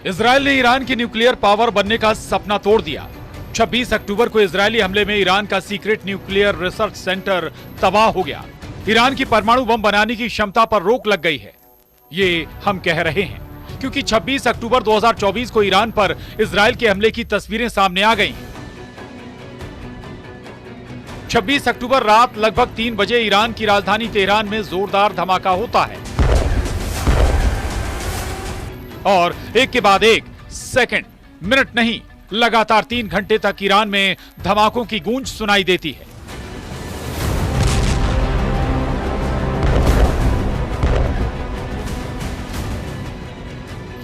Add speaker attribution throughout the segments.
Speaker 1: Israel ने Iran की nuclear power बनने का सपना तोड़ दिया। 26 अक्टूबर को इजरायली हमले में ईरान का सीक्रेट न्यूक्लियर रिसर्च सेंटर तबाह हो गया। ईरान की परमाणु बम बनाने की क्षमता पर रोक लग गई है, ये हम कह रहे हैं क्योंकि 26 अक्टूबर 2024 को ईरान पर इजरायल के हमले की तस्वीरें सामने आ गई। 26 अक्टूबर रात लगभग 3 बजे ईरान की राजधानी तेहरान में जोरदार धमाका होता है और एक के बाद एक, सेकंड, मिनट नहीं, लगातार 3 घंटे तक ईरान में धमाकों की गूंज सुनाई देती है।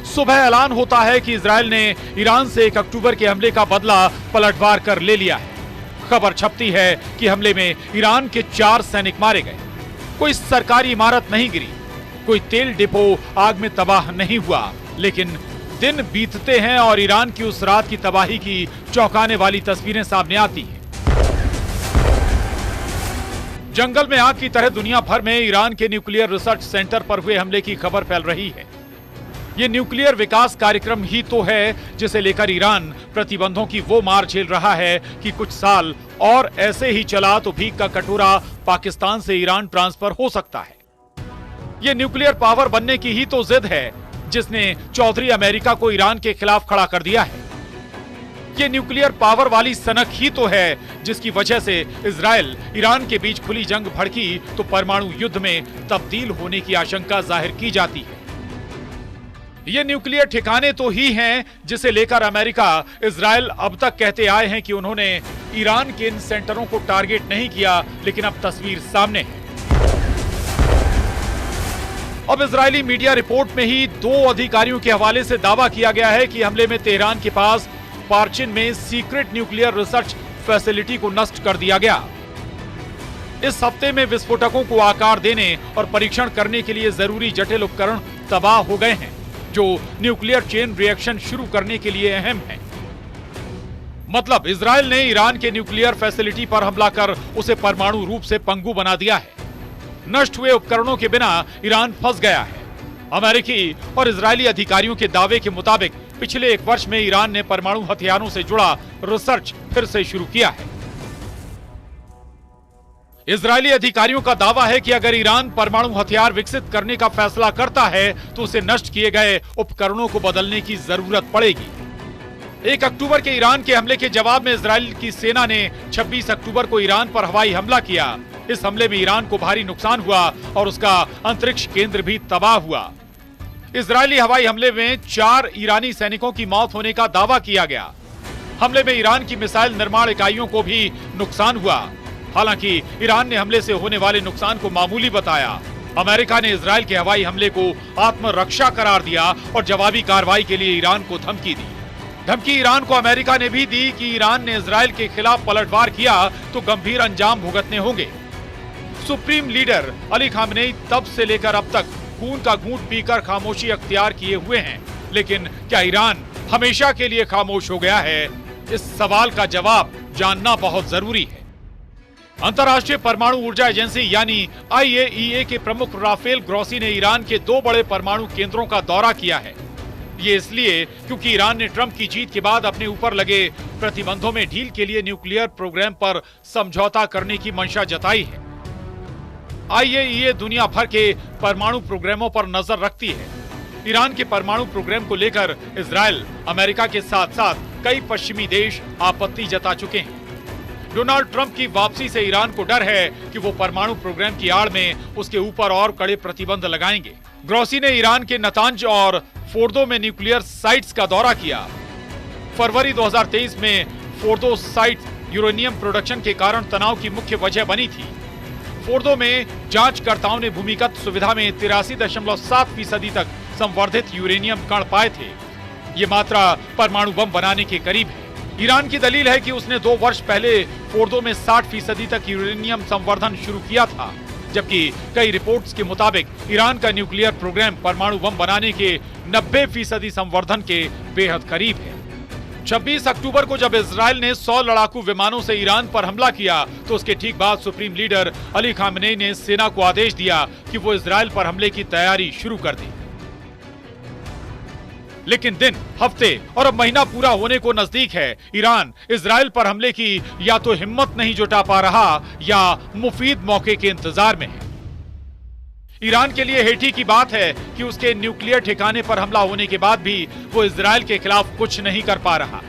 Speaker 1: सुबह ऐलान होता है कि इजरायल ने ईरान से 1 अक्टूबर के हमले का बदला पलटवार कर ले लिया है। खबर छपती है कि हमले में ईरान के 4 सैनिक मारे गए। कोई सरकारी इमारत नहीं गिरी, कोई तेल डिपो आग में तबाह नहीं हुआ, लेकिन दिन बीतते हैं और ईरान की उस रात की तबाही की चौंकाने वाली तस्वीरें सामने आती हैं। जंगल में आग की तरह दुनिया भर में ईरान के न्यूक्लियर रिसर्च सेंटर पर हुए हमले की खबर फैल रही है। ये न्यूक्लियर विकास कार्यक्रम ही तो है जिसे लेकर ईरान प्रतिबंधों की वो मार झेल रहा है कि कुछ साल और ऐसे ही चला तो भीख का कटोरा पाकिस्तान से ईरान ट्रांसफर हो सकता है। ये न्यूक्लियर पावर बनने की ही तो जिद है जिसने चौधरी अमेरिका को ईरान के खिलाफ खड़ा कर दिया है। ये न्यूक्लियर पावर वाली सनक ही तो है जिसकी वजह से इजरायल ईरान के बीच खुली जंग भड़की तो परमाणु युद्ध में तब्दील होने की आशंका जाहिर की जाती है। ये न्यूक्लियर ठिकाने तो ही हैं जिसे लेकर अमेरिका, इजरायल अब तक कहते आए हैं कि उन्होंने ईरान के इन सेंटरों को टारगेट नहीं किया, लेकिन अब तस्वीर सामने है। अब इजरायली मीडिया रिपोर्ट में ही 2 अधिकारियों के हवाले से दावा किया गया है कि हमले में तेहरान के पास पार्चिन में सीक्रेट न्यूक्लियर रिसर्च फैसिलिटी को नष्ट कर दिया गया। इस हफ्ते में विस्फोटकों को आकार देने और परीक्षण करने के लिए जरूरी जटिल उपकरण तबाह हो गए हैं जो न्यूक्लियर चेन रिएक्शन शुरू करने के लिए अहम है। मतलब इजरायल ने ईरान के न्यूक्लियर फैसिलिटी पर हमला कर उसे परमाणु रूप से पंगु बना दिया है। नष्ट हुए उपकरणों के बिना ईरान फंस गया है। अमेरिकी और इजरायली अधिकारियों के दावे के मुताबिक पिछले 1 वर्ष में ईरान ने परमाणु हथियारों से जुड़ा रिसर्च फिर से शुरू किया है। इजरायली अधिकारियों का दावा है कि अगर ईरान परमाणु हथियार विकसित करने का फैसला करता है तो उसे नष्ट किए गए उपकरणों को बदलने की जरूरत पड़ेगी। 1 अक्टूबर के ईरान के हमले के जवाब में इजरायल की सेना ने 26 अक्टूबर को ईरान पर हवाई हमला किया। इस हमले में ईरान को भारी नुकसान हुआ और उसका अंतरिक्ष केंद्र भी तबाह हुआ। इजरायली हवाई हमले में 4 ईरानी सैनिकों की मौत होने का दावा किया गया। हमले में ईरान की मिसाइल निर्माण इकाइयों को भी नुकसान हुआ। हालांकि ईरान ने हमले से होने वाले नुकसान को मामूली बताया। अमेरिका ने इजरायल के हवाई हमले को आत्मरक्षा करार दिया और जवाबी कार्रवाई के लिए ईरान को धमकी दी। धमकी ईरान को अमेरिका ने भी दी कि ईरान ने इजरायल के खिलाफ पलटवार किया तो गंभीर अंजाम भुगतने होंगे। सुप्रीम लीडर अली खामनेई तब से लेकर अब तक खून का घूंट पीकर खामोशी अख्तियार किए हुए हैं, लेकिन क्या ईरान हमेशा के लिए खामोश हो गया है? इस सवाल का जवाब जानना बहुत जरूरी है। अंतर्राष्ट्रीय परमाणु ऊर्जा एजेंसी यानी IAEA के प्रमुख राफेल ग्रोसी ने ईरान के 2 बड़े परमाणु केंद्रों का दौरा किया है। ये इसलिए क्योंकि ईरान ने ट्रंप की जीत के बाद अपने ऊपर लगे प्रतिबंधों में ढील के लिए न्यूक्लियर प्रोग्राम पर समझौता करने की मंशा जताई है। IAEA दुनिया भर के परमाणु प्रोग्रामों पर नजर रखती है। ईरान के परमाणु प्रोग्राम को लेकर इजरायल, अमेरिका के साथ साथ कई पश्चिमी देश आपत्ति जता चुके हैं। डोनाल्ड ट्रंप की वापसी से ईरान को डर है कि वो परमाणु प्रोग्राम की आड़ में उसके ऊपर और कड़े प्रतिबंध लगाएंगे। ग्रोसी ने ईरान के नतांज और फोर्दो में न्यूक्लियर साइट्स का दौरा किया। फरवरी 2023 में फोर्दो साइट यूरेनियम प्रोडक्शन के कारण तनाव की मुख्य वजह बनी थी। फोर्दो में जांचकर्ताओं ने भूमिगत सुविधा में 83.7% तक संवर्धित यूरेनियम कण पाए थे। ये मात्रा परमाणु बम बनाने के करीब है। ईरान की दलील है कि उसने 2 वर्ष पहले फोर्दो में 60% तक यूरेनियम संवर्धन शुरू किया था, जबकि कई रिपोर्ट्स के मुताबिक ईरान का न्यूक्लियर प्रोग्राम परमाणु बम बनाने के 90% संवर्धन के बेहद करीब है। 26 अक्टूबर को जब इजरायल ने 100 लड़ाकू विमानों से ईरान पर हमला किया तो उसके ठीक बाद सुप्रीम लीडर अली खामनेई ने सेना को आदेश दिया कि वो इजरायल पर हमले की तैयारी शुरू कर दे। लेकिन दिन, हफ्ते और अब महीना पूरा होने को नजदीक है। ईरान इजराइल पर हमले की या तो हिम्मत नहीं जुटा पा रहा या मुफीद मौके के इंतजार में है। ईरान के लिए हेठी की बात है कि उसके न्यूक्लियर ठिकाने पर हमला होने के बाद भी वो इजराइल के खिलाफ कुछ नहीं कर पा रहा।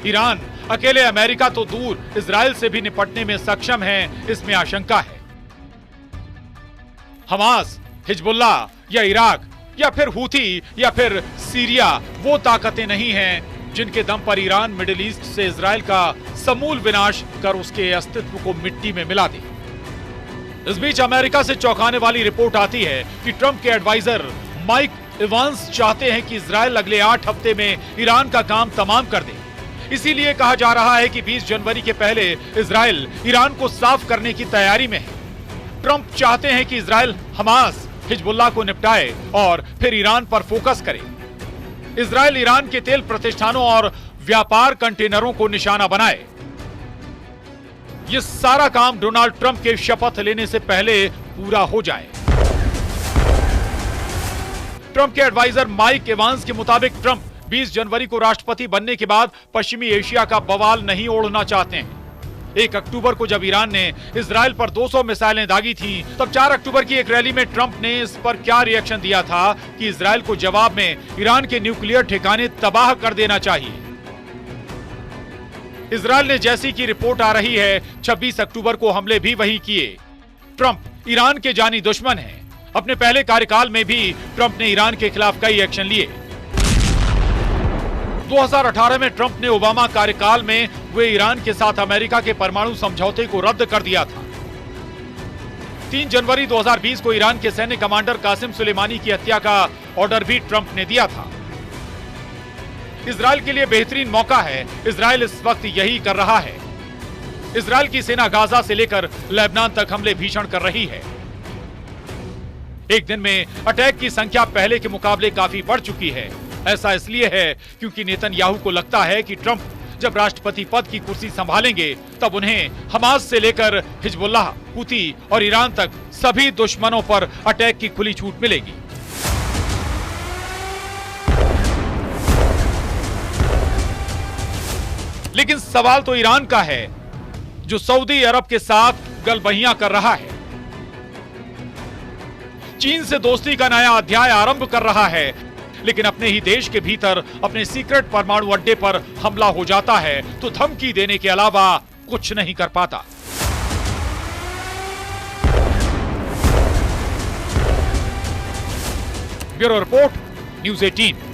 Speaker 1: ईरान अकेले अमेरिका तो दूर इजराइल से भी निपटने में सक्षम है, इसमें आशंका है। हमास, हिजबुल्लाह या इराक या फिर हूथी या फिर सीरिया वो ताकतें नहीं हैं जिनके दम पर ईरान मिडिल ईस्ट से इजराइल का समूल विनाश कर उसके अस्तित्व को मिट्टी में मिला दे। इस बीच अमेरिका से चौंकाने वाली रिपोर्ट आती है कि ट्रंप के एडवाइजर माइक इवांस चाहते हैं कि इजराइल अगले 8 हफ्ते में ईरान का काम तमाम कर दे। इसीलिए कहा जा रहा है कि 20 जनवरी के पहले इजराइल ईरान को साफ करने की तैयारी में है। ट्रंप चाहते हैं कि इजराइल हमास, हिजबुल्लाह को निपटाए और फिर ईरान पर फोकस करे। इजराइल ईरान के तेल प्रतिष्ठानों और व्यापार कंटेनरों को निशाना बनाए। यह सारा काम डोनाल्ड ट्रंप के शपथ लेने से पहले पूरा हो जाए। ट्रंप के एडवाइजर माइक इवांस के मुताबिक ट्रंप 20 जनवरी को राष्ट्रपति बनने के बाद पश्चिमी एशिया का बवाल नहीं ओढ़ना चाहते हैं। 1 अक्टूबर को जब ईरान ने इजराइल पर 200 मिसाइलें दागी थीं, तब 4 अक्टूबर की एक रैली में ट्रंप ने इस पर क्या रिएक्शन दिया था कि इजराइल को जवाब में ईरान के न्यूक्लियर ठिकाने तबाह कर देना चाहिए। इजराइल ने जैसी की रिपोर्ट आ रही है 26 अक्टूबर को हमले भी वही किए। ट्रंप ईरान के जानी दुश्मन हैं। अपने पहले कार्यकाल में भी ट्रंप ने ईरान के खिलाफ कई एक्शन लिए। 2018 में ट्रंप ने ओबामा कार्यकाल में हुए ईरान के साथ अमेरिका के परमाणु समझौते को रद्द कर दिया था। 3 जनवरी 2020 को ईरान के सैन्य कमांडर कासिम सुलेमानी की हत्या का ऑर्डर भी ट्रंप ने दिया था। इजराइल के लिए बेहतरीन मौका है। इजराइल इस वक्त यही कर रहा है। इजराइल की सेना गाजा से लेकर लेबनान तक हमले भीषण कर रही है। एक दिन में अटैक की संख्या पहले के मुकाबले काफी बढ़ चुकी है। ऐसा इसलिए है क्योंकि नेतन्याहू को लगता है कि ट्रंप जब राष्ट्रपति पद की कुर्सी संभालेंगे तब उन्हें हमास से लेकर हिजबुल्लाह, हूथी और ईरान तक सभी दुश्मनों पर अटैक की खुली छूट मिलेगी। लेकिन सवाल तो ईरान का है, जो सऊदी अरब के साथ गलबहियां कर रहा है, चीन से दोस्ती का नया अध्याय आरंभ कर रहा है, लेकिन अपने ही देश के भीतर अपने सीक्रेट परमाणु अड्डे पर हमला हो जाता है तो धमकी देने के अलावा कुछ नहीं कर पाता। Bureau report, news 18।